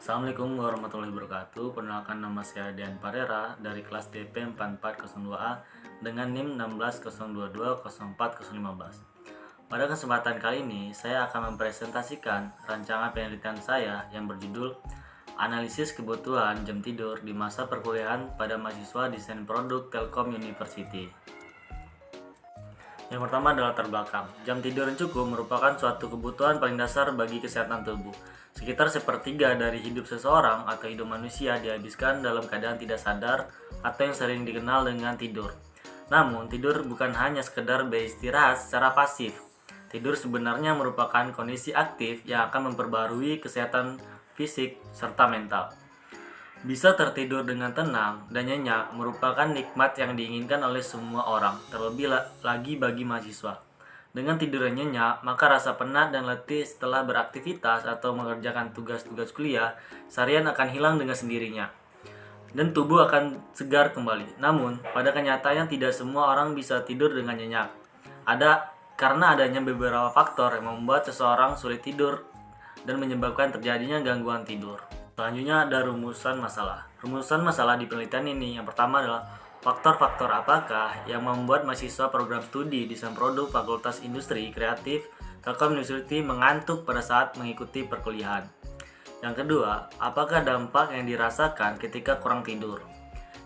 Assalamualaikum warahmatullahi wabarakatuh. Perkenalkan, nama saya Dian Parera dari kelas DP 4402A dengan NIM 160220415. Pada kesempatan kali ini, saya akan mempresentasikan rancangan penelitian saya yang berjudul Analisis Kebutuhan Jam Tidur di Masa Perkuliahan pada Mahasiswa Desain Produk Telkom University. Yang pertama adalah latar belakang. Jam tidur yang cukup merupakan suatu kebutuhan paling dasar bagi kesehatan tubuh. Sekitar sepertiga dari hidup seseorang atau hidup manusia dihabiskan dalam keadaan tidak sadar atau yang sering dikenal dengan tidur. Namun, tidur bukan hanya sekedar beristirahat secara pasif. Tidur sebenarnya merupakan kondisi aktif yang akan memperbarui kesehatan fisik serta mental. Bisa tertidur dengan tenang dan nyenyak merupakan nikmat yang diinginkan oleh semua orang, terlebih lagi bagi mahasiswa. Dengan tidur yang nyenyak, maka rasa penat dan letih setelah beraktivitas atau mengerjakan tugas-tugas kuliah seharian akan hilang dengan sendirinya, dan tubuh akan segar kembali. Namun, pada kenyataannya tidak semua orang bisa tidur dengan nyenyak. Karena adanya beberapa faktor yang membuat seseorang sulit tidur dan menyebabkan terjadinya gangguan tidur. Selanjutnya ada rumusan masalah. Rumusan masalah di penelitian ini yang pertama adalah faktor-faktor apakah yang membuat mahasiswa program studi desain produk Fakultas Industri Kreatif Telkom University mengantuk pada saat mengikuti perkuliahan. Yang kedua, apakah dampak yang dirasakan ketika kurang tidur.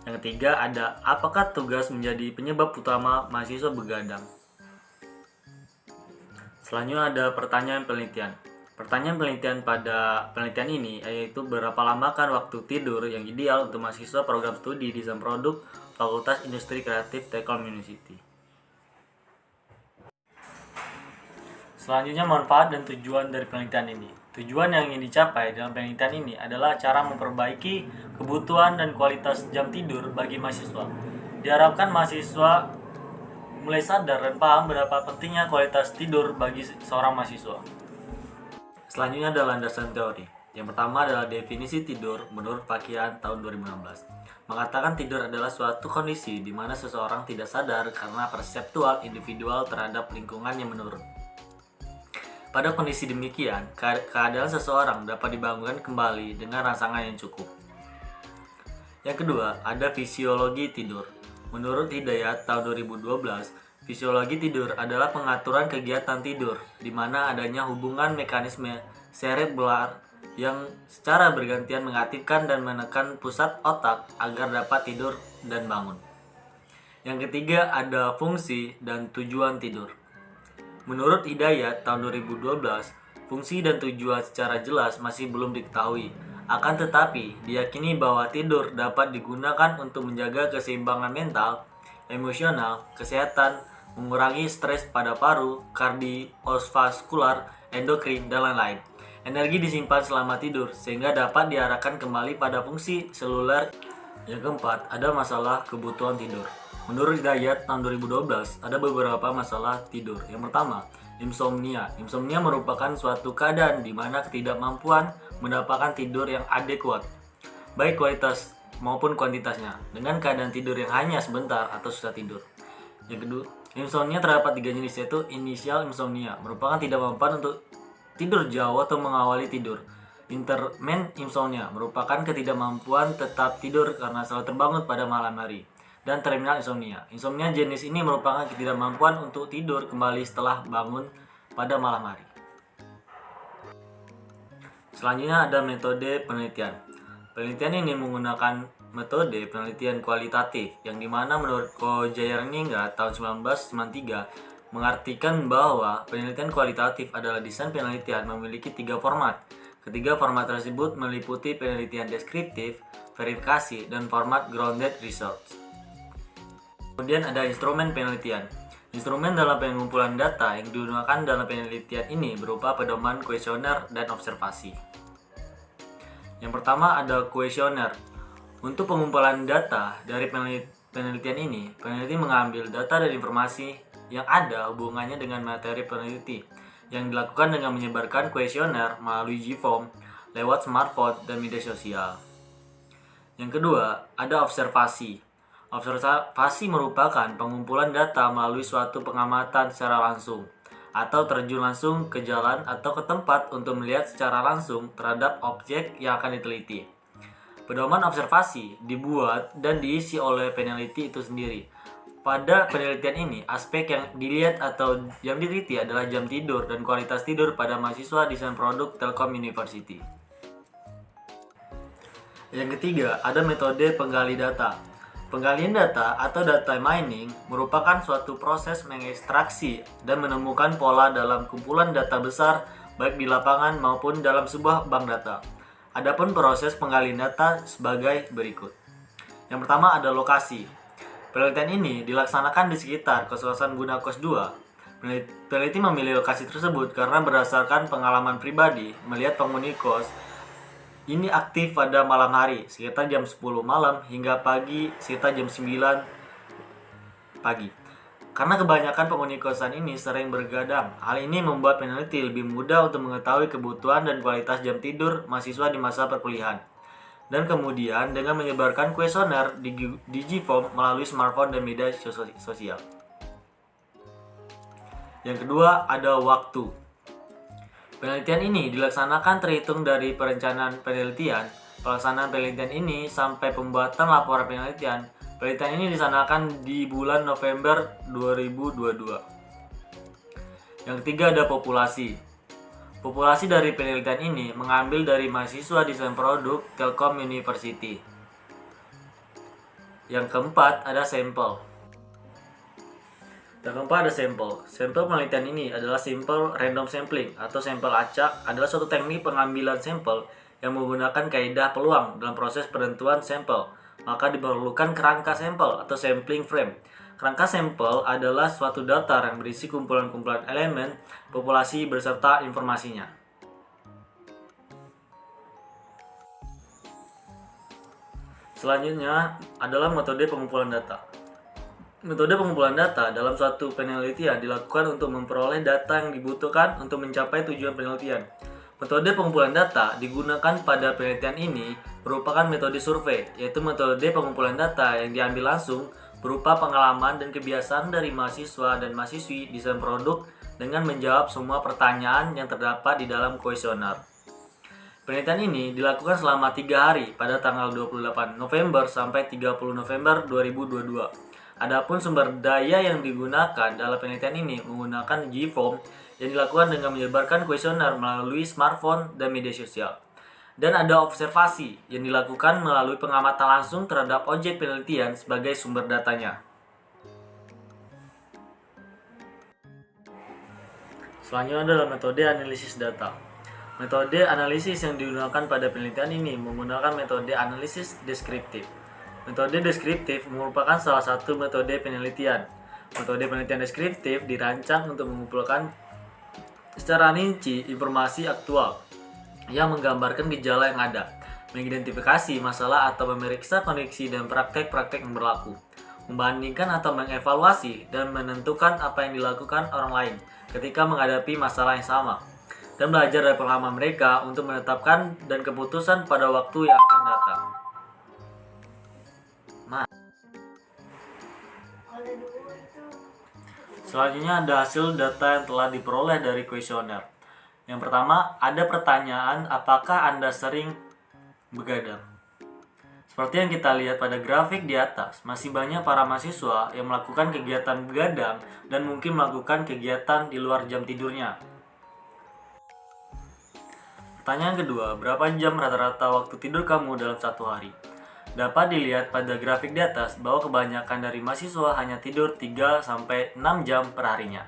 Yang ketiga ada apakah tugas menjadi penyebab utama mahasiswa begadang. Selanjutnya ada pertanyaan penelitian. Pertanyaan penelitian pada penelitian ini yaitu berapa lamakan waktu tidur yang ideal untuk mahasiswa program studi desain produk Fakultas Industri Kreatif Telkom University. Selanjutnya manfaat dan tujuan dari penelitian ini. Tujuan yang ingin dicapai dalam penelitian ini adalah cara memperbaiki kebutuhan dan kualitas jam tidur bagi mahasiswa. Diharapkan mahasiswa mulai sadar dan paham berapa pentingnya kualitas tidur bagi seorang mahasiswa. Selanjutnya adalah landasan teori. Yang pertama adalah definisi tidur menurut Pakian tahun 2016. Mengatakan tidur adalah suatu kondisi di mana seseorang tidak sadar karena perseptual individual terhadap lingkungan yang menurun. Pada kondisi demikian, keadaan seseorang dapat dibangunkan kembali dengan rangsangan yang cukup. Yang kedua, ada fisiologi tidur. Menurut Hidayat tahun 2012, fisiologi tidur adalah pengaturan kegiatan tidur, di mana adanya hubungan mekanisme serebral yang secara bergantian mengaktifkan dan menekan pusat otak agar dapat tidur dan bangun. Yang ketiga ada fungsi dan tujuan tidur. Menurut Hidayat tahun 2012, fungsi dan tujuan secara jelas masih belum diketahui. Akan tetapi, diyakini bahwa tidur dapat digunakan untuk menjaga keseimbangan mental, emosional, kesehatan, mengurangi stres pada paru, kardiovaskular, endokrin, dan lain-lain. Energi disimpan selama tidur sehingga dapat diarahkan kembali pada fungsi seluler. Yang keempat, ada masalah kebutuhan tidur. Menurut Hidayat tahun 2012, ada beberapa masalah tidur. Yang pertama, insomnia. Insomnia merupakan suatu keadaan di mana ketidakmampuan mendapatkan tidur yang adekuat, baik kualitas maupun kuantitasnya, dengan keadaan tidur yang hanya sebentar atau susah tidur. Yang kedua, insomnia terdapat 3 jenis, yaitu initial insomnia, merupakan tidak mampu untuk tidur jauh atau mengawali tidur. Intermittent insomnia merupakan ketidakmampuan tetap tidur karena selalu terbangun pada malam hari. Dan terminal insomnia. Insomnia jenis ini merupakan ketidakmampuan untuk tidur kembali setelah bangun pada malam hari. Selanjutnya ada metode penelitian. Penelitian ini menggunakan metode penelitian kualitatif yang dimana menurut Ko Jayarningrat tahun 1993 mengartikan bahwa penelitian kualitatif adalah desain penelitian memiliki 3 format. Ketiga format tersebut meliputi penelitian deskriptif, verifikasi, dan format grounded research. Kemudian ada instrumen penelitian. Instrumen dalam pengumpulan data yang digunakan dalam penelitian ini berupa pedoman kuesioner dan observasi. Yang pertama ada kuesioner. Untuk pengumpulan data dari penelitian ini, peneliti mengambil data dan informasi yang ada hubungannya dengan materi peneliti yang dilakukan dengan menyebarkan kuesioner melalui G-form, lewat smartphone, dan media sosial. Yang kedua, ada observasi. Observasi merupakan pengumpulan data melalui suatu pengamatan secara langsung. atau terjun langsung ke jalan atau ke tempat untuk melihat secara langsung terhadap objek yang akan diteliti. Pedoman observasi dibuat dan diisi oleh peneliti itu sendiri. Pada penelitian ini, aspek yang dilihat atau yang diteliti adalah jam tidur dan kualitas tidur pada mahasiswa desain produk Telkom University. Yang ketiga, ada metode penggali data. Penggalian data atau data mining merupakan suatu proses mengekstraksi dan menemukan pola dalam kumpulan data besar baik di lapangan maupun dalam sebuah bank data. Adapun proses penggalian data sebagai berikut. Yang pertama ada lokasi. Penelitian ini dilaksanakan di sekitar kos-kosan guna kos 2. Peneliti memilih lokasi tersebut karena berdasarkan pengalaman pribadi melihat penghuni kos ini aktif pada malam hari, sekitar jam 10 malam hingga pagi, sekitar jam 9 pagi. Karena kebanyakan penghuni kosan ini sering bergadang, hal ini membuat peneliti lebih mudah untuk mengetahui kebutuhan dan kualitas jam tidur mahasiswa di masa perkuliahan. Dan kemudian dengan menyebarkan kuesioner di Digiform melalui smartphone dan media sosial. Yang kedua, ada waktu. Penelitian ini dilaksanakan terhitung dari perencanaan penelitian, pelaksanaan penelitian ini sampai pembuatan laporan penelitian. Penelitian ini dilaksanakan di bulan November 2022. Yang ketiga ada populasi. Populasi dari penelitian ini mengambil dari mahasiswa desain produk Telkom University. Yang keempat ada sampel. Yang keempat ada sampel. Sampel penelitian ini adalah simple random sampling atau sampel acak adalah suatu teknik pengambilan sampel yang menggunakan kaidah peluang dalam proses penentuan sampel. Maka diperlukan kerangka sampel atau sampling frame. Kerangka sampel adalah suatu data yang berisi kumpulan-kumpulan elemen populasi beserta informasinya. Selanjutnya adalah metode pengumpulan data. Metode pengumpulan data dalam suatu penelitian dilakukan untuk memperoleh data yang dibutuhkan untuk mencapai tujuan penelitian. Metode pengumpulan data digunakan pada penelitian ini merupakan metode survei, yaitu metode pengumpulan data yang diambil langsung berupa pengalaman dan kebiasaan dari mahasiswa dan mahasiswi desain produk dengan menjawab semua pertanyaan yang terdapat di dalam kuesioner. Penelitian ini dilakukan selama 3 hari pada tanggal 28 November sampai 30 November 2022. Adapun sumber daya yang digunakan dalam penelitian ini menggunakan Digiform yang dilakukan dengan menyebarkan kuesioner melalui smartphone dan media sosial. Dan ada observasi yang dilakukan melalui pengamatan langsung terhadap objek penelitian sebagai sumber datanya. Selanjutnya adalah metode analisis data. Metode analisis yang digunakan pada penelitian ini menggunakan metode analisis deskriptif. Metode deskriptif merupakan salah satu metode penelitian. Metode penelitian deskriptif dirancang untuk mengumpulkan secara rinci informasi aktual yang menggambarkan gejala yang ada, mengidentifikasi masalah atau memeriksa kondisi dan praktek-praktek yang berlaku, membandingkan atau mengevaluasi dan menentukan apa yang dilakukan orang lain ketika menghadapi masalah yang sama, dan belajar dari pengalaman mereka untuk menetapkan dan keputusan pada waktu yang akan datang. Selanjutnya ada hasil data yang telah diperoleh dari kuesioner. Yang pertama, ada pertanyaan apakah Anda sering begadang. Seperti yang kita lihat pada grafik di atas, masih banyak para mahasiswa yang melakukan kegiatan begadang dan mungkin melakukan kegiatan di luar jam tidurnya. Pertanyaan kedua, berapa jam rata-rata waktu tidur kamu dalam satu hari? Dapat dilihat pada grafik di atas bahwa kebanyakan dari mahasiswa hanya tidur 3-6 jam per harinya.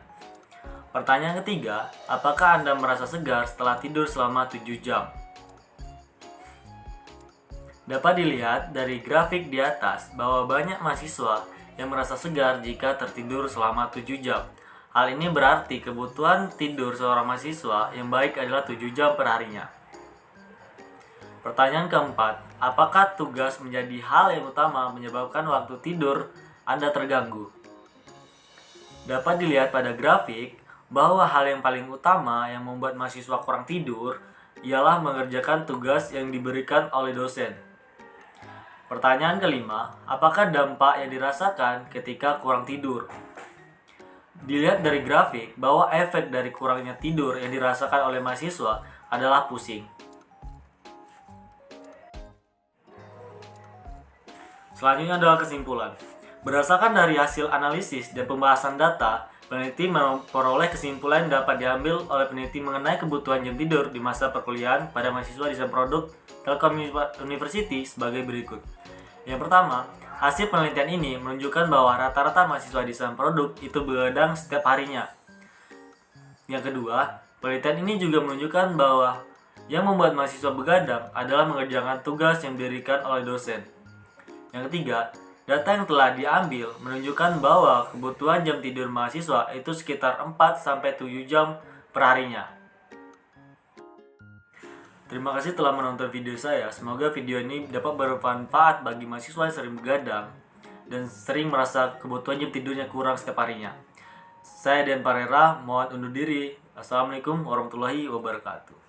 Pertanyaan ketiga, apakah Anda merasa segar setelah tidur selama 7 jam? Dapat dilihat dari grafik di atas bahwa banyak mahasiswa yang merasa segar jika tertidur selama 7 jam. Hal ini berarti kebutuhan tidur seorang mahasiswa yang baik adalah 7 jam per harinya. Pertanyaan keempat, apakah tugas menjadi hal yang utama menyebabkan waktu tidur Anda terganggu? Dapat dilihat pada grafik bahwa hal yang paling utama yang membuat mahasiswa kurang tidur ialah mengerjakan tugas yang diberikan oleh dosen. Pertanyaan kelima, apakah dampak yang dirasakan ketika kurang tidur? Dilihat dari grafik bahwa efek dari kurangnya tidur yang dirasakan oleh mahasiswa adalah pusing. Selanjutnya adalah kesimpulan. Berdasarkan dari hasil analisis dan pembahasan data, peneliti memperoleh kesimpulan yang dapat diambil oleh peneliti mengenai kebutuhan jam tidur di masa perkuliahan pada mahasiswa desain produk Telkom University sebagai berikut. Yang pertama, hasil penelitian ini menunjukkan bahwa rata-rata mahasiswa desain produk itu begadang setiap harinya. Yang kedua, penelitian ini juga menunjukkan bahwa yang membuat mahasiswa begadang adalah mengerjakan tugas yang diberikan oleh dosen. Yang ketiga, data yang telah diambil menunjukkan bahwa kebutuhan jam tidur mahasiswa itu sekitar 4-7 jam per harinya. Terima kasih telah menonton video saya. Semoga video ini dapat bermanfaat bagi mahasiswa yang sering begadang dan sering merasa kebutuhan jam tidurnya kurang setiap harinya. Saya Dian Parera, mohon undur diri. Assalamualaikum warahmatullahi wabarakatuh.